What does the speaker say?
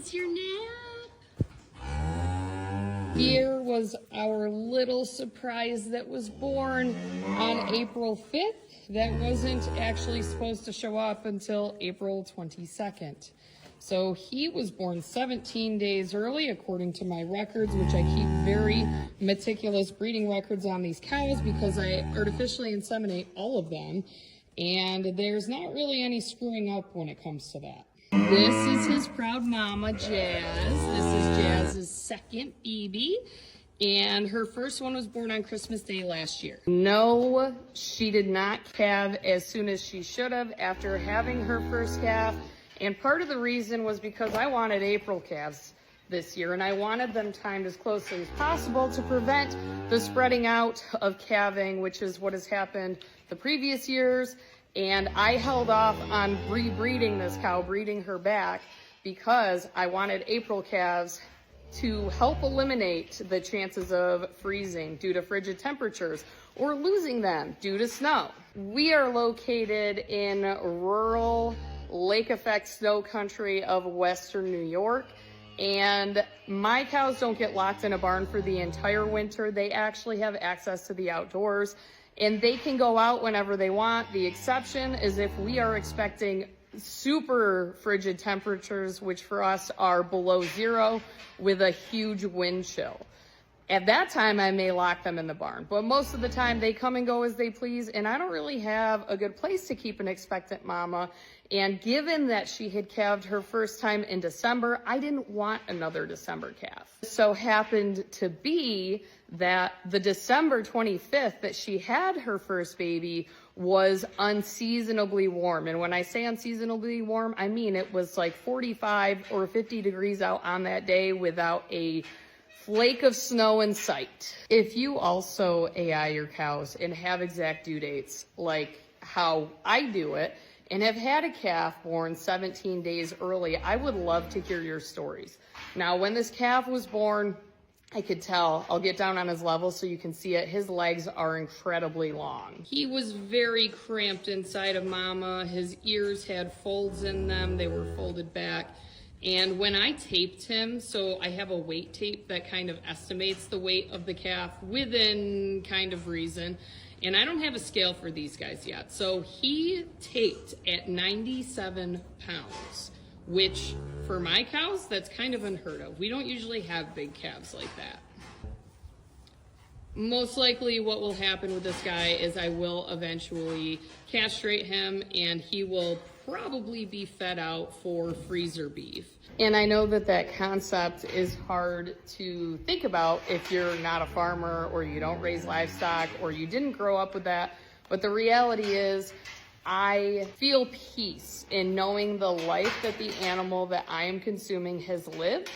is your nap. Here was our little surprise that was born on April 5th. That wasn't actually supposed to show up until April 22nd. So he was born 17 days early, according to my records, which I keep very meticulous breeding records on these cows because I artificially inseminate all of them. And there's not really any screwing up when it comes to that. This is his proud mama, Jazz. This is Jazz's second baby. And her first one was born on Christmas Day last year. No, she did not calve as soon as she should have after having her first calf. And part of the reason was because I wanted April calves this year, and I wanted them timed as closely as possible to prevent the spreading out of calving, which is what has happened the previous years. And I held off on rebreeding this cow, breeding her back, because I wanted April calves to help eliminate the chances of freezing due to frigid temperatures or losing them due to snow. We are located in rural lake effect snow country of Western New York, and my cows don't get locked in a barn for the entire winter. They actually have access to the outdoors, and they can go out whenever they want. The exception is if we are expecting super frigid temperatures, which for us are below zero with a huge wind chill. At that time, I may lock them in the barn, but most of the time they come and go as they please, and I don't really have a good place to keep an expectant mama. And given that she had calved her first time in December, I didn't want another December calf. So happened to be that the December 25th that she had her first baby was unseasonably warm. And when I say unseasonably warm, I mean it was like 45 or 50 degrees out on that day without a flake of snow in sight. If you also AI your cows and have exact due dates like how I do it, and have had a calf born 17 days early, I would love to hear your stories. Now, when this calf was born, I could tell, I'll get down on his level so you can see it, his legs are incredibly long. He was very cramped inside of mama. His ears had folds in them, they were folded back. And when I taped him, so I have a weight tape that kind of estimates the weight of the calf within kind of reason. And I don't have a scale for these guys yet. So he taped at 97 pounds, which for my cows, that's kind of unheard of. We don't usually have big calves like that. Most likely what will happen with this guy is I will eventually castrate him and he will probably be fed out for freezer beef. And I know that that concept is hard to think about if you're not a farmer or you don't raise livestock or you didn't grow up with that. But the reality is I feel peace in knowing the life that the animal that I am consuming has lived.